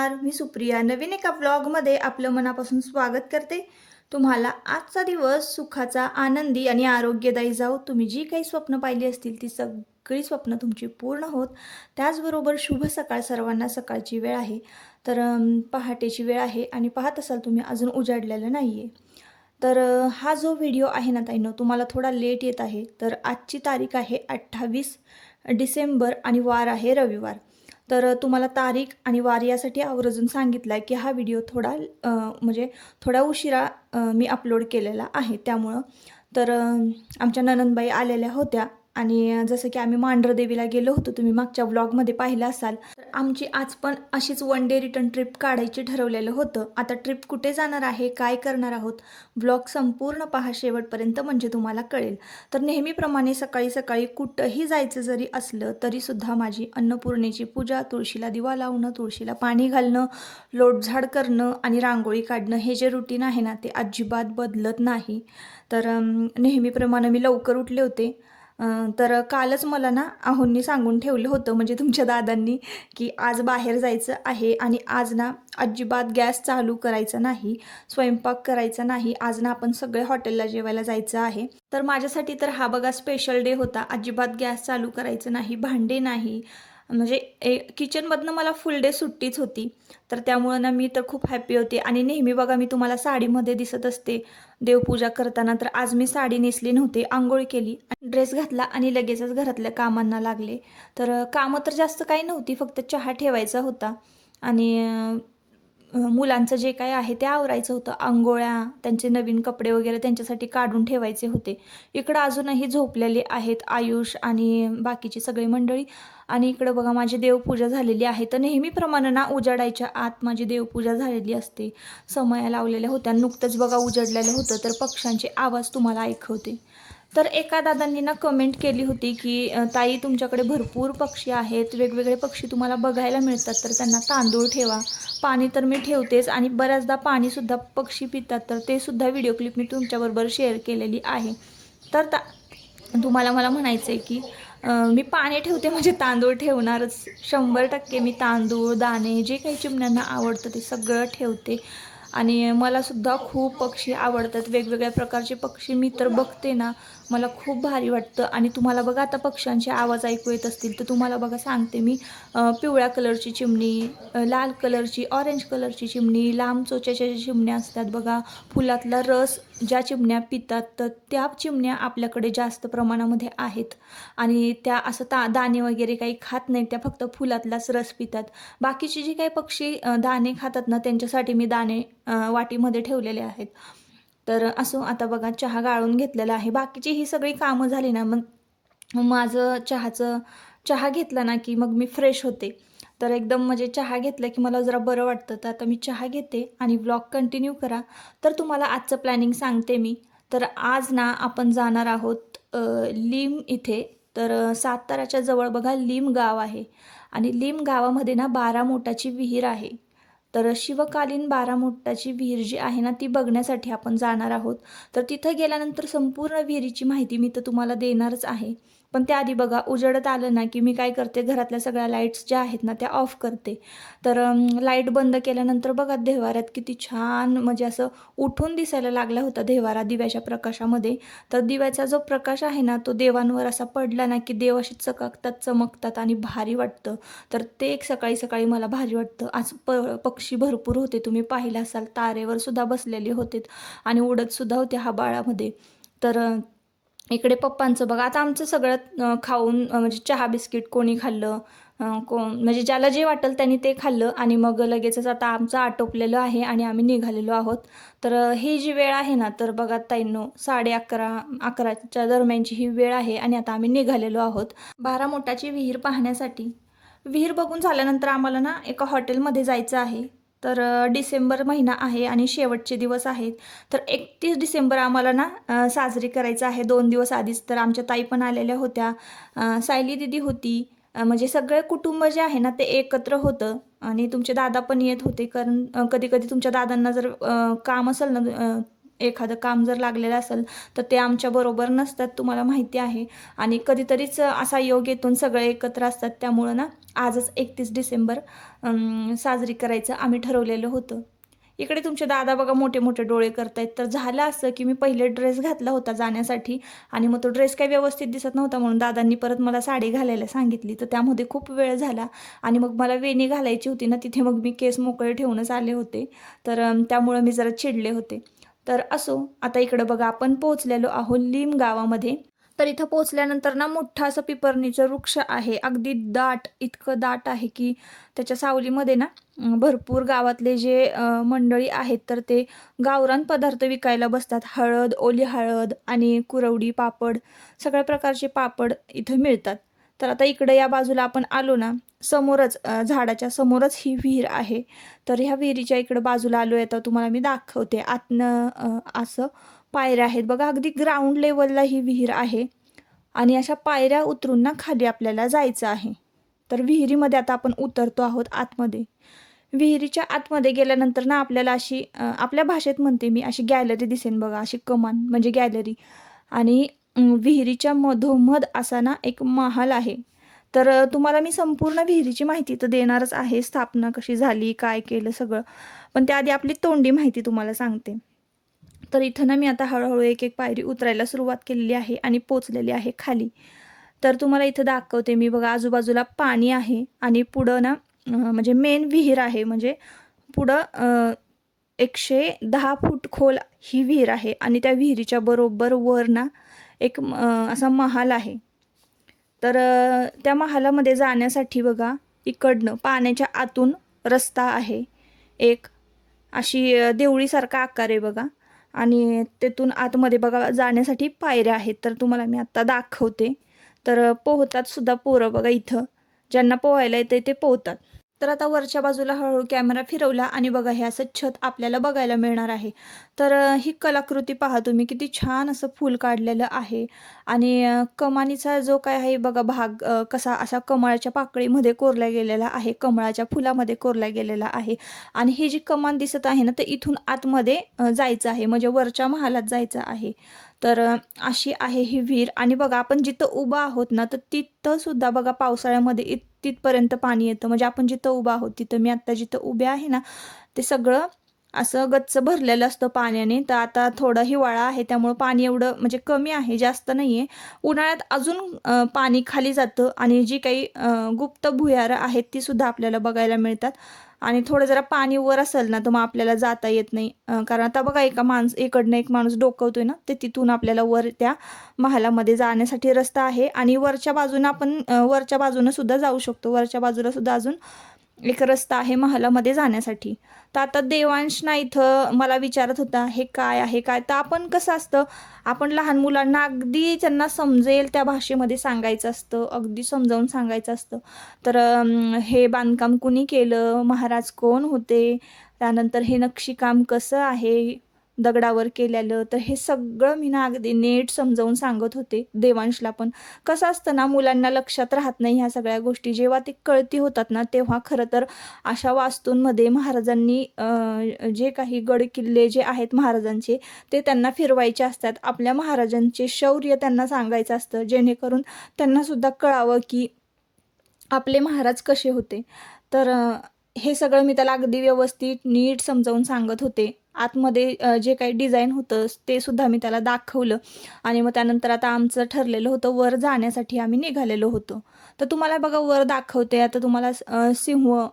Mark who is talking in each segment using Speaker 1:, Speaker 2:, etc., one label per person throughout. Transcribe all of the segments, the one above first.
Speaker 1: नमस्कार, मी सुप्रिया. नवीन एका व्लॉगमध्ये आपलं मनापासून स्वागत करते. तुम्हाला आजचा दिवस सुखाचा, आनंदी आणि आरोग्यदायी जाओ. तुम्ही जी काही स्वप्न पाहिली असतील ती सगळी स्वप्न तुमची पूर्ण होत. त्याचबरोबर शुभ सकाळ. सर्वांना सकाळची वेळ आहे. तर पहाटेची वेळ आहे आणि पाहत असाल तुम्ही अजून उजाडलेलं नाही आहे. तर हा जो व्हिडिओ आहे ना ताईंनो, तुम्हाला थोडा लेट येत आहे. तर आजची तारीख आहे 28 डिसेंबर आणि वार आहे रविवार. तर तुम्हाला तारीख आणि वार यासाठी आवर्जून सांगितलं आहे की हा व्हिडिओ थोडा म्हणजे थोडा उशिरा मी अपलोड केलेला आहे त्यामुळं. तर आमच्या नणंदबाई आलेल्या होत्या आणि जसं की आम्ही मांढरदेवीला गेलो होतो, तुम्ही मागच्या व्लॉगमध्ये पाहिलं असाल. तर आमची आज पण अशीच वन डे रिटर्न ट्रिप काढायची ठरवलेलं होतं. आता ट्रिप कुठे जाणार आहे, काय करणार आहोत, व्लॉग संपूर्ण पहा शेवटपर्यंत म्हणजे तुम्हाला कळेल. तर नेहमीप्रमाणे सकाळी सकाळी कुठंही जायचं जरी असलं तरीसुद्धा माझी अन्नपूर्णेची पूजा, तुळशीला दिवा लावणं, तुळशीला पाणी घालणं, लोटझाड करणं आणि रांगोळी काढणं हे जे रुटीन आहे ना ते अजिबात बदलत नाही. तर नेहमीप्रमाणे मी लवकर उठले होते. तर कालच मला ना आहोंनी सांगून ठेवलं होतं, म्हणजे तुमच्या दादांनी, की आज बाहेर जायचं आहे आणि आज ना अजिबात गॅस चालू करायचा नाही, स्वयंपाक करायचा नाही. आज ना आपण सगळे हॉटेलला जेवायला जायचं आहे. तर माझ्यासाठी तर हा बघा स्पेशल डे होता. अजिबात गॅस चालू करायचं नाही, भांडे नाही, म्हणजे किचनमधनं मला फुल डे सुट्टीच होती. तर त्यामुळं ना मी तर खूप हॅपी होते. आणि नेहमी बघा मी तुम्हाला साडीमध्ये दिसत असते देवपूजा करताना. तर आज मी साडी नेसली नव्हती, आंघोळ केली, ड्रेस घातला आणि लगेचच घरातल्या कामांना लागले. तर कामं तर जास्त काही नव्हती, फक्त चहा ठेवायचा होता आणि मुलांचं जे काय आहे ते आवरायचं होतं. अंघोळ्या, त्यांचे नवीन कपडे वगैरे त्यांच्यासाठी काढून ठेवायचे होते. इकडं अजूनही झोपलेले आहेत आयुष आणि बाकीची सगळी मंडळी. आणि इकडं बघा माझी देवपूजा झालेली आहे. तर नेहमीप्रमाणे ना उजाडायच्या आत माझी देवपूजा झालेली असते. समया लावलेल्या होत्या. नुकतंच बघा उजडलेलं होतं. तर पक्ष्यांचे आवाज तुम्हाला ऐकवते. तर एका दादांनी ना कमेंट केली होती की ताई तुमच्याकडे भरपूर पक्षी आहेत, वेगवेगळे पक्षी तुम्हाला बघायला मिळतात, तर त्यांना तांदूळ ठेवा. पाणी तर मी ठेवतेच आणि बऱ्याचदा पाणीसुद्धा पक्षी पितात, तर ते सुद्धा व्हिडिओ क्लिप मी तुमच्याबरोबर शेअर केलेली आहे. तर तुम्हाला मला म्हणायचं आहे की मी पाणी ठेवते म्हणजे तांदूळ ठेवणारच. 100% मी तांदूळ, दाणे जे काही चिमण्यांना आवडतं ते सगळं ठेवते. आणि मलासुद्धा खूप पक्षी आवडतात, वेगवेगळ्या प्रकारचे पक्षी मी तर बघते ना, मला खूप भारी वाटतं. आणि तुम्हाला बघा आता पक्ष्यांचे आवाज ऐकू येत असतील तर तुम्हाला बघा सांगते मी, पिवळ्या कलरची चिमणी, लाल कलरची, ऑरेंज कलरची चिमणी, लांब चोच्याच्या ज्या चिमण्या असतात बघा, फुलातला रस ज्या चिमण्या पितात, तर त्या चिमण्या आपल्याकडे जास्त प्रमाणामध्ये आहेत. आणि त्या असं दाणे वगैरे काही खात नाहीत, त्या फक्त फुलातलाच रस पितात. बाकीचे जे काही पक्षी दाणे खातात ना, त्यांच्यासाठी मी दाणे वाटीमध्ये ठेवलेले आहेत. तर असं आता बघा चहा गाळून घेतलेला आहे. बाकीची ही सगळी कामं झाली ना, मग माझं चहा घेतला ना की मग मी फ्रेश होते. तर एकदम म्हणजे चहा घेतला की मला जरा बरं वाटतं. तर आता मी चहा घेते आणि व्लॉग कंटिन्यू करा. तर तुम्हाला आजचं प्लॅनिंग सांगते मी. तर आज ना आपण जाणार आहोत लिम इथे. तर साताराच्या जवळ बघा लिम गाव आहे आणि लिम गावामध्ये ना 12 मोटाची विहीर आहे. तर शिवकालीन 12 मोटाची विहीर जी आहे ना ती बघण्यासाठी आपण जाणार आहोत. तर तिथं गेल्यानंतर संपूर्ण विहिरीची माहिती मी तर तुम्हाला देणारच आहे. पण त्याआधी बघा उजेडत आलं ना की मी काय करते, घरातल्या सगळ्या लाईट्स ज्या आहेत ना त्या ऑफ करते. तर लाईट बंद केल्यानंतर बघा देव्हाऱ्यात किती छान म्हणजे असं उठून दिसायला लागला होता देव्हारा दिव्याच्या प्रकाशामध्ये. तर दिव्याचा जो प्रकाश आहे ना तो देवांवर असा पडला ना की देव असे चकाकतात, चमकतात आणि भारी वाटतं. तर ते एक सकाळी सकाळी मला भारी वाटतं. आज पक्षी भरपूर होते, तुम्ही पाहिलं असाल, तारेवर सुद्धा बसलेले होते आणि उडत सुद्धा होते आभाळामध्ये. तर इकडे पप्पांचं बघा, आता आमचं सगळं खाऊन म्हणजे चहा बिस्किट कोणी खाल्लं, कोण म्हणजे ज्याला जे वाटेल त्यांनी ते खाल्लं आणि मग लगेचच आता आमचं आटोपलेलं आहे आणि आम्ही निघालेलो आहोत. तर ही जी वेळ आहे ना, तर बघा ताईंनो 11:30-11च्या दरम्यानची ही वेळ आहे आणि आता आम्ही निघालेलो आहोत 12 मोटाची विहीर पाहण्यासाठी. विहीर बघून झाल्यानंतर आम्हाला ना एका हॉटेलमध्ये जायचं आहे. तर डिसेंबर महिना आहे आणि शेवटचे दिवस आहेत. तर 31 डिसेंबर आम्हाला ना साजरी करायचं आहे 2 दिवस आधीच. तर आमच्या ताई पण आलेल्या होत्या, सायली दिदी होती, म्हणजे सगळे कुटुंब जे आहे ना ते एकत्र होतं. आणि तुमचे दादा पण येत होते, कारण कधी कधी तुमच्या दादांना जर काम असेल ना एखादं काम जर लागलेलं असेल तर ते आमच्याबरोबर नसतात, तुम्हाला माहिती आहे. आणि कधीतरीच असा योग येतो सगळे एकत्र असतात. त्यामुळं ना आजच 31 डिसेंबर साजरी करायचं आम्ही ठरवलेलं होतं. इकडे तुमचे दादा बघा मोठे मोठे डोळे करतायत. तर झालं असं की मी पहिले ड्रेस घातला होता जाण्यासाठी आणि मग तो ड्रेस काही व्यवस्थित दिसत नव्हता म्हणून दादांनी परत मला साडी घालायला सांगितली. तर त्यामध्ये खूप वेळ झाला आणि मग मला वेणी घालायची होती ना, तिथे मग मी केस मोकळे ठेवूनच आले होते. तर त्यामुळं मी जरा चिडले होते. तर असो, आता इकडं बघा आपण पोहोचलेलो आहोत लिम गावामध्ये. तर इथं पोहोचल्यानंतर ना मोठा असं पिपरणीचं वृक्ष आहे. अगदी दाट, इतकं दाट आहे की त्याच्या सावलीमध्ये ना भरपूर गावातले जे मंडळी आहेत तर ते गावरान पदार्थ विकायला बसतात. हळद, ओली हळद आणि कुरवडी, पापड, सगळ्या प्रकारचे पापड इथं मिळतात. तर आता इकडे या बाजूला आपण आलो ना, समोरच झाडाच्या समोरच ही विहीर आहे. तर ह्या विहिरीच्या इकडं बाजूला आलो आहे, तर तुम्हाला मी दाखवते. आतनं असं पायऱ्या आहेत बघा, अगदी ग्राउंड लेवलला ही विहीर आहे आणि अशा पायऱ्या उतरून ना खाली आपल्याला जायचं आहे. तर विहिरीमध्ये आता आपण उतरतो आहोत आतमध्ये. विहिरीच्या आतमध्ये गेल्यानंतर ना आपल्याला अशी आपल्या भाषेत म्हणते मी, अशी गॅलरी दिसेल बघा, अशी कमान म्हणजे गॅलरी. आणि विहिरीच्या मधोमध असा ना एक महाल आहे. तर तुम्हाला मी संपूर्ण विहिरीची माहिती तर देणारच आहे, स्थापना कशी झाली, काय केलं सगळं. पण त्याआधी आपली तोंडी माहिती तुम्हाला सांगते. तर इथं ना मी आता हळूहळू एक एक पायरी उतरायला सुरुवात केलेली आहे आणि पोचलेली आहे खाली. तर तुम्हाला इथं दाखवते मी बघा, आजूबाजूला पाणी आहे आणि पुढं ना म्हणजे मेन विहीर आहे. म्हणजे पुढं 110 फूट खोल ही विहीर आहे आणि त्या विहिरीच्या बरोबर वर ना एक असा महाल आहे. तर त्या महालामध्ये जाण्यासाठी बघा इकडनं पाण्याच्या आतून रस्ता आहे. एक अशी देवळीसारखा आकार आहे बघा आणि तेथून आतमध्ये बघा जाण्यासाठी पायऱ्या आहेत. तर तुम्हाला मी आत्ता दाखवते. तर पोहतात सुद्धा पोरं बघा इथं. ज्यांना पोहायला येते ते पोहतात. तर आता वरच्या बाजूला हळूहळू कॅमेरा फिरवला आणि बघा हे असं छत आपल्याला बघायला मिळणार आहे. तर ही कलाकृती पहा तुम्ही, किती छान असं फूल काढलेलं आहे आणि कमानीचा जो काय आहे बघा भाग कसा असा कमळाच्या पाकळीमध्ये कोरला गेलेला आहे, कमळाच्या फुलामध्ये कोरला गेलेला आहे. आणि ही जी कमान दिसत आहे ना, तर इथून आतमध्ये जायचं आहे, म्हणजे वरच्या महालात जायचं आहे. तर अशी आहे ही विहीर आणि बघा आपण जिथं उभं आहोत ना, तर तिथं सुद्धा बघा पावसाळ्यामध्ये तिथपर्यंत पाणी येतं. म्हणजे आपण जिथं उभं आहोत तिथं, मी आत्ता जिथं उभे आहे ना, ते सगळं असं गच्च भरलेलं असतं पाण्याने. तर आता थोडं हिवाळा आहे त्यामुळं पाणी एवढं म्हणजे कमी आहे, जास्त नाही आहे. उन्हाळ्यात अजून पाणी खाली जातं आणि जी काही गुप्त भुयारं आहेत ती सुद्धा आपल्याला बघायला मिळतात. आणि थोडं जरा पाणी वर असेल ना तर मग आपल्याला जाता येत नाही. कारण आता बघा इकडनं एक माणूस डोकवतोय ना, ते तिथून आपल्याला वर त्या महालामध्ये जाण्यासाठी रस्ता आहे. आणि वरच्या बाजूनं आपण वरच्या बाजूनं सुद्धा जाऊ शकतो. वरच्या बाजूला सुद्धा अजून एक रस्ता आहे महालामध्ये जाण्यासाठी. तर आता देवांश ना इथं मला विचारत होता हे काय आहे काय. तर आपण कसं असतं, आपण लहान मुलांना अगदी त्यांना समजेल त्या भाषेमध्ये सांगायचं असतं, अगदी समजावून सांगायचं असतं. तर हे बांधकाम कुणी केलं, महाराज कोण होते, त्यानंतर हे नक्षीकाम कसं आहे दगडावर केलेलं, तर हे सगळं मी ना अगदी नीट समजावून सांगत होते देवांशला. पण कसं असतं ना, मुलांना लक्षात राहत नाही ह्या सगळ्या गोष्टी. जेव्हा ते कळती होतात ना तेव्हा खरं तर अशा वास्तूंमध्ये महाराजांनी जे काही गड किल्ले जे आहेत महाराजांचे ते त्यांना फिरवायचे असतात. आपल्या महाराजांचे शौर्य त्यांना सांगायचं असतं, जेणेकरून त्यांना सुद्धा कळावं की आपले महाराज कसे होते. तर हे सगळं मी त्याला अगदी व्यवस्थित नीट समजावून सांगत होते. आतमध्ये जे काही डिझाईन होतं ते सुद्धा मी त्याला दाखवलं आणि मग त्यानंतर आता आमचं ठरलेलं होतं वर जाण्यासाठी आम्ही निघालेलो होतो. तर तुम्हाला बघा वर दाखवते आता तुम्हाला सिंह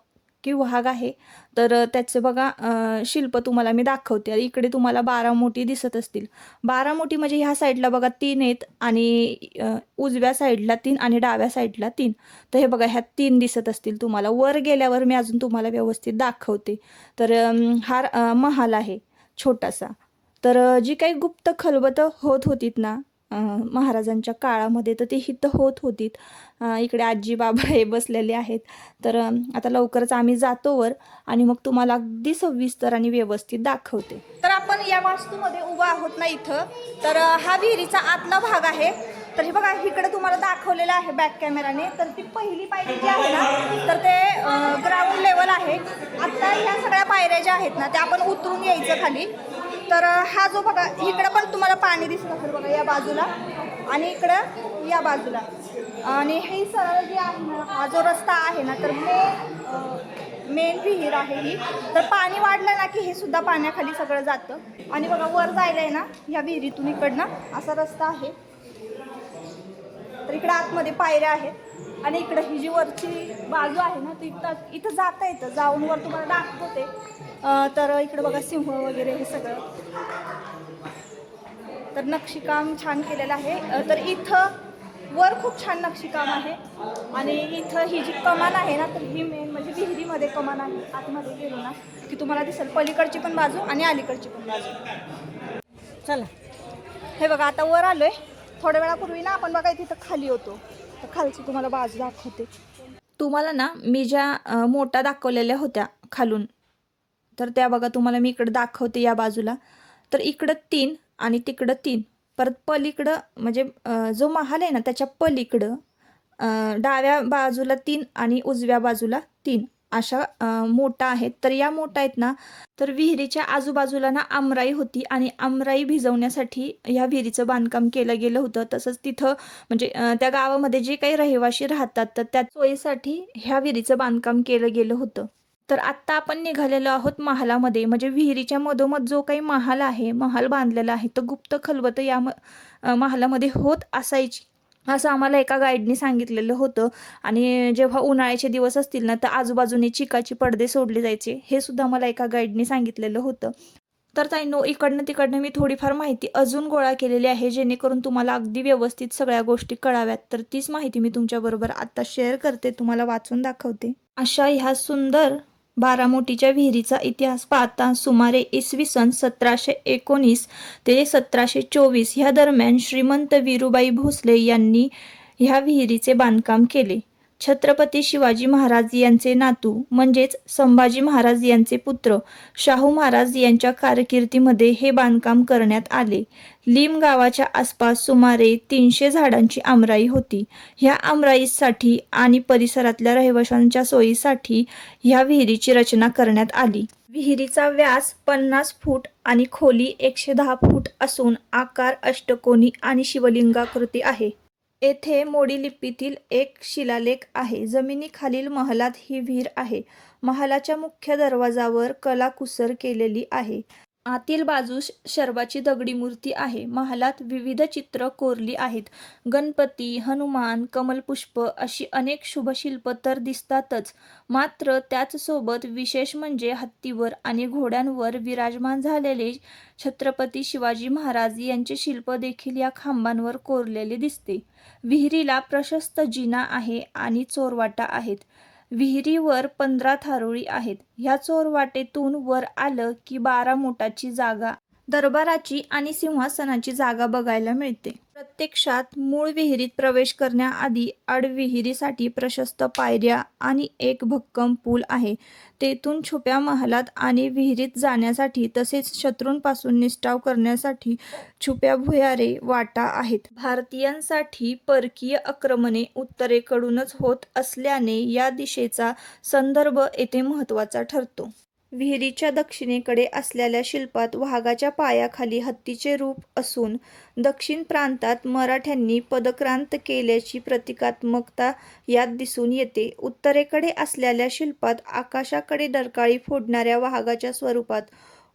Speaker 1: की वाघ आहे. तर त्याचे बघा शिल्प तुम्हाला मी दाखवते. इकडे तुम्हाला 12 मोठी दिसत असतील. 12 मोठी म्हणजे ह्या साईडला बघा 3 आहेत आणि उजव्या साईडला 3 आणि डाव्या साईडला 3. तर हे बघा ह्या 3 दिसत असतील तुम्हाला. वर गेल्यावर मी अजून तुम्हाला व्यवस्थित दाखवते. तर हा महाल आहे छोटासा. तर जी काही गुप्त खलबतं होत होतीत ना महाराजांच्या काळामध्ये, तर ते हिथं होत होतीत. इकडे आजी बाबा हे बसलेले आहेत. तर आता लवकरच आम्ही जातो वर आणि मग तुम्हाला अगदी सविस्तर आणि व्यवस्थित दाखवते. तर आपण या वास्तूमध्ये उभा आहोत ना इथं. तर हा विहिरीचा आतला भाग आहे. तर हे बघा इकडे तुम्हाला दाखवलेलं आहे बॅक कॅमेराने. तर ती पहिली पायरी जी आहे ना, तर ते ग्राउंड लेवल आहे. आत्ता ह्या सगळ्या पायऱ्या ज्या आहेत ना त्या आपण उतरून यायचं खाली. तर हा जो बघा इकडं पण तुम्हाला पाणी दिसत असेल बघा या बाजूला आणि इकडं या बाजूला. आणि ही सरळ जी आहे ना, हा जो रस्ता आहे ना, तर मेन विहीर आहे ही. तर पाणी वाढलं ना की हे सुद्धा पाण्याखाली सगळं जातं. आणि बघा वर जायला आहे ना ह्या विहिरीतून इकडनं असा रस्ता आहे. तर इकडं आतमध्ये पायऱ्या आहेत आणि इकडं ही जी वरची बाजू आहे ना ती इथं जाता येतं. जाऊन वर तुम्हाला दाखवते. तर इकडं बघा सिंह वगैरे हे सगळं. तर नक्षीकाम छान केलेलं आहे. तर इथं वर खूप छान नक्षीकाम आहे. आणि इथं ही जी कमान आहे ना तर ही मेन म्हणजे विहिरीमध्ये कमान आहे. आतमध्ये गेलो ना की तुम्हाला दिसेल पलीकडची पण बाजू आणि अलीकडची पण बाजू. चला हे बघा आता वर आलोय. थोड्या वेळापूर्वी ना आपण बघा तिथं खाली होतो. तर खालची तुम्हाला बाजू दाखवते. तुम्हाला ना मी ज्या मोठा दाखवलेल्या होत्या खालून, तर त्या बघा तुम्हाला मी इकडं दाखवते या बाजूला. तर इकडं 3 आणि तिकडं 3. परत पलीकडं म्हणजे जो महाल आहे ना त्याच्या पलीकडं डाव्या बाजूला 3 आणि उजव्या बाजूला 3 अशा मोठा आहेत. तर या मोठा आहेत ना, तर विहिरीच्या आजूबाजूला ना आमराई होती आणि आमराई भिजवण्यासाठी ह्या विहिरीचं बांधकाम केलं गेलं होतं. तसंच तिथं म्हणजे त्या गावामध्ये जे काही रहिवासी राहतात तर त्या सोयीसाठी ह्या विहिरीचं बांधकाम केलं गेलं होतं. तर आत्ता आपण निघालेलो आहोत महालामध्ये. म्हणजे विहिरीच्या मधोमध जो काही महाल आहे, महाल बांधलेला आहे, तर गुप्त खलबतं या महालामध्ये होत असायची असं आम्हाला एका गाईडनी सांगितलेलं होतं. आणि जेव्हा उन्हाळ्याचे दिवस असतील ना तर आजूबाजूने चिकाची पडदे सोडले जायचे, हे सुद्धा मला एका गाईडनी सांगितलेलं होतं. तर ताईंनो इकडनं तिकडनं मी थोडीफार माहिती अजून गोळा केलेली आहे जेणेकरून तुम्हाला अगदी व्यवस्थित सगळ्या गोष्टी कळाव्यात. तर तीच माहिती मी तुमच्याबरोबर आत्ता शेअर करते, तुम्हाला वाचून दाखवते. अशा ह्या सुंदर बारामोटीच्या विहिरीचा इतिहास पाहता सुमारे इसवी सन 1719 ते 1724 ह्या दरम्यान श्रीमंत वीरूबाई भोसले यांनी ह्या विहिरीचे बांधकाम केले. छत्रपती शिवाजी महाराज यांचे नातू म्हणजेच संभाजी महाराज यांचे पुत्र शाहू महाराज यांच्या कारकिर्दीमध्ये हे बांधकाम करण्यात आले. लिम गावाच्या आसपास सुमारे 300 झाडांची आमराई होती. ह्या आमराईसाठी आणि परिसरातल्या रहिवाशांच्या सोयीसाठी ह्या विहिरीची रचना करण्यात आली. विहिरीचा व्यास 50 फूट आणि खोली 110 फूट असून आकार अष्टकोनी आणि शिवलिंगाकृती आहे. येथे मोडी लिपीतील एक शिलालेख आहे. जमिनीखालील महालात ही विहीर आहे. महालाच्या मुख्य दरवाजावर कलाकुसर केलेली आहे. आतील बाजूस शर्वाची दगडी मूर्ती आहे. महालात विविध चित्र कोरली आहेत. गणपती, हनुमान, कमलपुष्प अशी अनेक शुभशिल्प तर दिसतातच, मात्र त्याचसोबत विशेष म्हणजे हत्तीवर आणि घोड्यांवर विराजमान झालेले छत्रपती शिवाजी महाराज यांचे शिल्प देखील या खांबांवर कोरलेले दिसते. विहिरीला प्रशस्त जिना आहे आणि चोरवाटा आहेत. विहिरीवर 15 थारोळी आहेत. ह्या चोरवाटेतून वर आलं की 12 मोटाची जागा, दरबाराची आणि सिंहासनाची जागा बघायला मिळते. प्रत्यक्षात मूळ विहिरीत प्रवेश करण्याआधी आडविहिरीसाठी प्रशस्त पायऱ्या आणि एक भक्कम पूल आहे. तेथून छुप्या महालात आणि विहिरीत जाण्यासाठी तसेच शत्रूंपासून निष्ठाव करण्यासाठी छुप्या भुयारे वाटा आहेत. भारतीयांसाठी परकीय आक्रमणे उत्तरेकडूनच होत असल्याने या दिशेचा संदर्भ येथे महत्त्वाचा ठरतो. विहिरीच्या दक्षिणेकडे असलेल्या शिल्पात वाघाच्या पायाखाली हत्तीचे रूप असून दक्षिण प्रांतात मराठ्यांनी पदक्रांत केल्याची प्रतिकात्मकता यात दिसून येते. उत्तरेकडे असलेल्या शिल्पात आकाशाकडे डरकाळी फोडणाऱ्या वाघाच्या स्वरूपात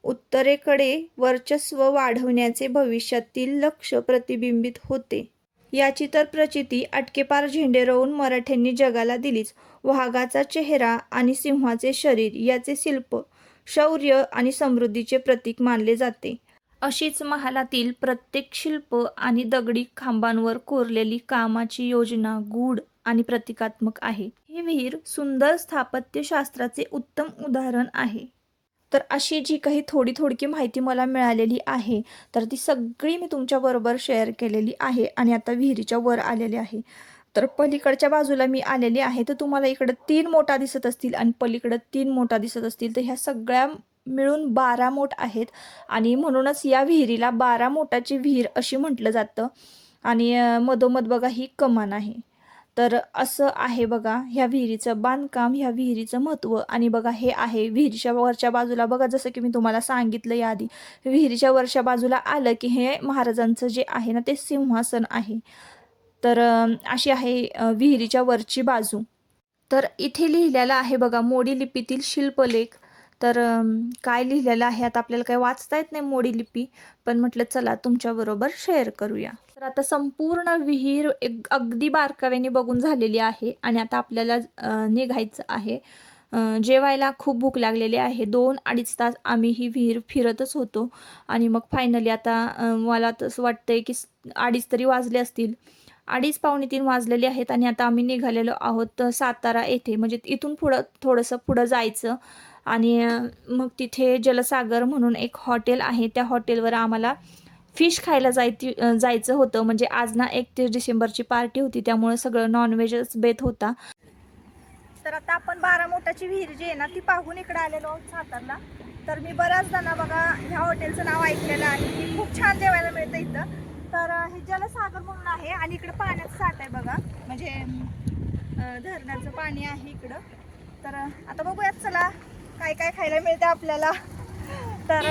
Speaker 1: उत्तरेकडे वर्चस्व वाढवण्याचे भविष्यातील लक्ष्य प्रतिबिंबित होते. याची तर प्रचिती अटकेपार झेंडे रोवून मराठ्यांनी जगाला दिलीच. वाघाचा चेहरा आणि सिंहाचे शरीर याचे शिल्प शौर्य आणि समृद्धीचे प्रतीक मानले जाते. अशीच महालातील प्रत्येक शिल्प आणि दगडी खांबांवर कोरलेली कामाची योजना गूढ आणि प्रतिकात्मक आहे. ही विहीर सुंदर स्थापत्यशास्त्राचे उत्तम उदाहरण आहे. तर अशी जी काही थोडी माहिती मला मिळालेली आहे तर ती सगळी मी तुमच्याबरोबर शेअर केलेली आहे. आणि आता विहिरीच्या वर आलेले आहे. तर पलीकडच्या बाजूला मी आलेली आहे. तर तुम्हाला इकडं 3 मोठा दिसत असतील आणि पलीकडं 3 मोठा दिसत असतील. तर ह्या सगळ्या मिळून 12 मोठ आहेत आणि म्हणूनच या विहिरीला 12 मोटाची विहीर अशी म्हटलं जातं. आणि मधोमध बघा ही कमान आहे. तर असं आहे बघा ह्या विहिरीचं बांधकाम, ह्या विहिरीचं महत्त्व. आणि बघा हे आहे विहिरीच्या वरच्या बाजूला बघा, जसं की मी तुम्हाला सांगितलं याआधी, विहिरीच्या वरच्या बाजूला आलं की हे महाराजांचं जे आहे ना ते सिंहासन आहे. तर अशी आहे विहिरीच्या वरची बाजू. तर इथे लिहिलेलं आहे बघा मोडी लिपीतील शिल्पलेख. तर काय लिहिलेलं आहे आता आपल्याला काही वाचता येत नाही मोडी लिपी, पण म्हटलं चला तुमच्याबरोबर शेअर करूया. तर आता संपूर्ण विहीर एक अगदी बारकाव्याने बघून झालेली आहे आणि आता आपल्याला निघायचं आहे. जेवायला खूप भूक लागलेली आहे. 2-2.5 तास आम्ही ही विहीर फिरतच होतो आणि मग फायनली आता मला तसं वाटतंय की 2:30 तरी वाजले असतील. 2:30 पावणे 3 वाजलेले आहेत आणि आता आम्ही निघालेलो आहोत सातारा येथे. म्हणजे इथून पुढं थोडंसं पुढं जायचं आणि मग तिथे जलसागर म्हणून एक हॉटेल आहे. त्या हॉटेलवर आम्हाला फिश खायला जायचं होतं. म्हणजे आज ना 31 डिसेंबरची पार्टी होती, त्यामुळे सगळं नॉनव्हेजच बेत होता. तर आता आपण बारामोटाची विहीर जी आहे ना ती पाहून इकडे आलेलो आहोत सातारला. तर मी बऱ्याचदा ना बघा ह्या हॉटेलचं नाव ऐकलेलं आहे की खूप छान जेवायला मिळतं इथं. तर हे जलसागर म्हणून आहे आणि इकडे पाण्याचं साठ आहे बघा, म्हणजे धरणाचं पाणी आहे इकडं. तर आता बघूयात चला काय काय खायला मिळतं आपल्याला. तर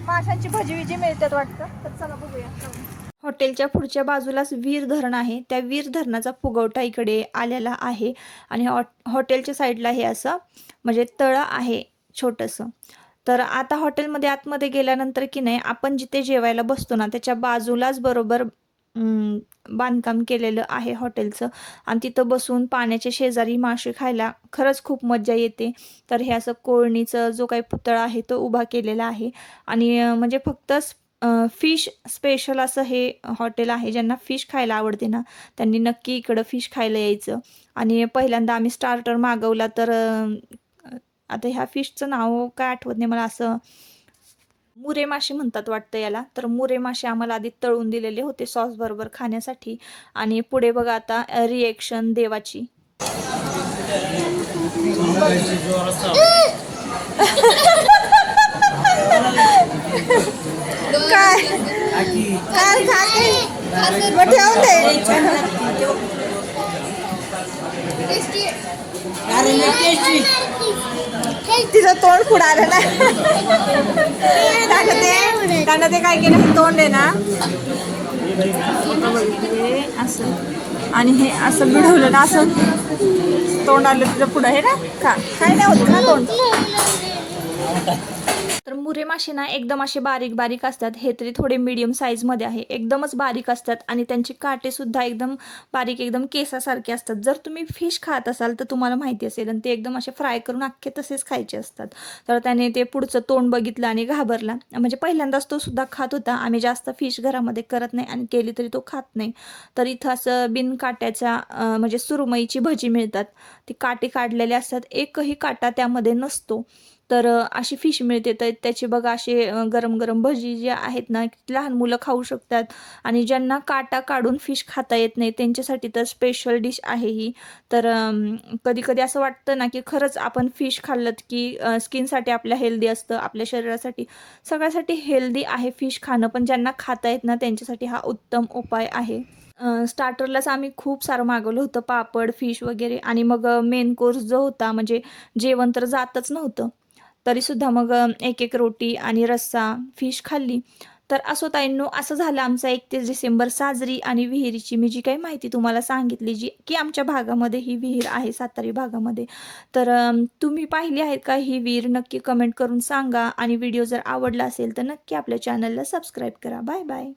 Speaker 1: माशांची भजी विजी मिळतात वाटतं, तर चला बघूया. हॉटेलच्या पुढच्या बाजूलाच वीर धरण आहे. त्या वीर धरणाचा फुगवटा इकडे आलेला आहे आणि हॉटेलच्या साईडला हे असं म्हणजे तळं आहे छोटंसं. तर आता हॉटेलमध्ये आतमध्ये गेल्यानंतर की नाही आपण जिथे जेवायला बसतो ना त्याच्या बाजूलाच बरोबर बांधकाम केलेलं आहे हॉटेलचं आणि तिथं बसून पाण्याच्या शेजारी मासे खायला खरंच खूप मज्जा येते. तर हे असं कोळणीचं जो काही पुतळा आहे तो उभा केलेला आहे आणि म्हणजे फक्त फिश स्पेशल असं हे हॉटेल आहे. ज्यांना फिश खायला आवडते ना त्यांनी नक्की इकडं फिश खायला यायचं. आणि पहिल्यांदा आम्ही स्टार्टर मागवला तर आता ह्या फिशचं नाव काय आठवत नाही मला, असं मुरे मासे म्हणतात वाटतं याला. तर मुरे मासे आम्हाला आधी तळून दिलेले होते सॉस बरोबर खाण्यासाठी. आणि पुढे बघा आता रिएक्शन देवाची. काय ठेवून दे तिचं तोंड फुडालं ना. त्यांना ते काय केलं तोंड आहे ना असं आणि हे असं मिळवलं ना असं तोंड आलं तिचं पुढं आहे ना. काय नाही होत ना तोंड. तर मुरे मासे ना एकदम असे बारीक बारीक असतात. हे तरी थोडे मीडियम साईजमध्ये आहे, एकदमच बारीक असतात आणि त्यांचे काटेसुद्धा एकदम बारीक एकदम केसासारखे असतात. जर तुम्ही फिश खात असाल तर तुम्हाला माहिती असेल आणि ते एकदम असे फ्राय करून अख्खे तसेच खायचे असतात. तर त्याने ते पुढचं तोंड बघितलं आणि घाबरला. म्हणजे पहिल्यांदाच तो सुद्धा खात होता. आम्ही जास्त फिश घरामध्ये करत नाही आणि केली तरी तो खात नाही. तर इथं असं बिन काट्याच्या म्हणजे सुरमईची भजी मिळतात. ती काटे काढलेले असतात, एकही काटा त्यामध्ये नसतो. तर अशी फिश मिळते. तर त्याची बघा असे गरम गरम भजी जे आहेत ना लहान मुलं खाऊ शकतात आणि ज्यांना काटा काढून फिश खाता येत नाही त्यांच्यासाठी तर स्पेशल डिश आहे ही. तर कधी कधी असं वाटतं ना की खरंच आपण फिश खाल्लं की स्किनसाठी आपल्या हेल्दी असतं, आपल्या शरीरासाठी सगळ्यासाठी हेल्दी आहे फिश खाणं. पण ज्यांना खाता येत ना त्यांच्यासाठी हा उत्तम उपाय आहे. स्टार्टरलाच आम्ही खूप सारं मागवलं होतं, पापड फिश वगैरे. आणि मग मेन कोर्स जो होता म्हणजे जेवण तर जातच नव्हतं, तरीसुद्धा मग एक एक रोटी आणि रस्सा फिश खाल्ली. तर असो ताईंनो, असं झालं आमचा 31 डिसेंबर साजरी. आणि विहिरीची मी जी काही माहिती तुम्हाला सांगितली जी की आमच्या भागामध्ये ही विहीर आहे सातारी भागामध्ये. तर तुम्ही पाहिली आहे का ही विहीर, नक्की कमेंट करून सांगा. आणि व्हिडिओ जर आवडला असेल तर नक्की आपल्या चॅनलला सबस्क्राईब करा. Bye bye.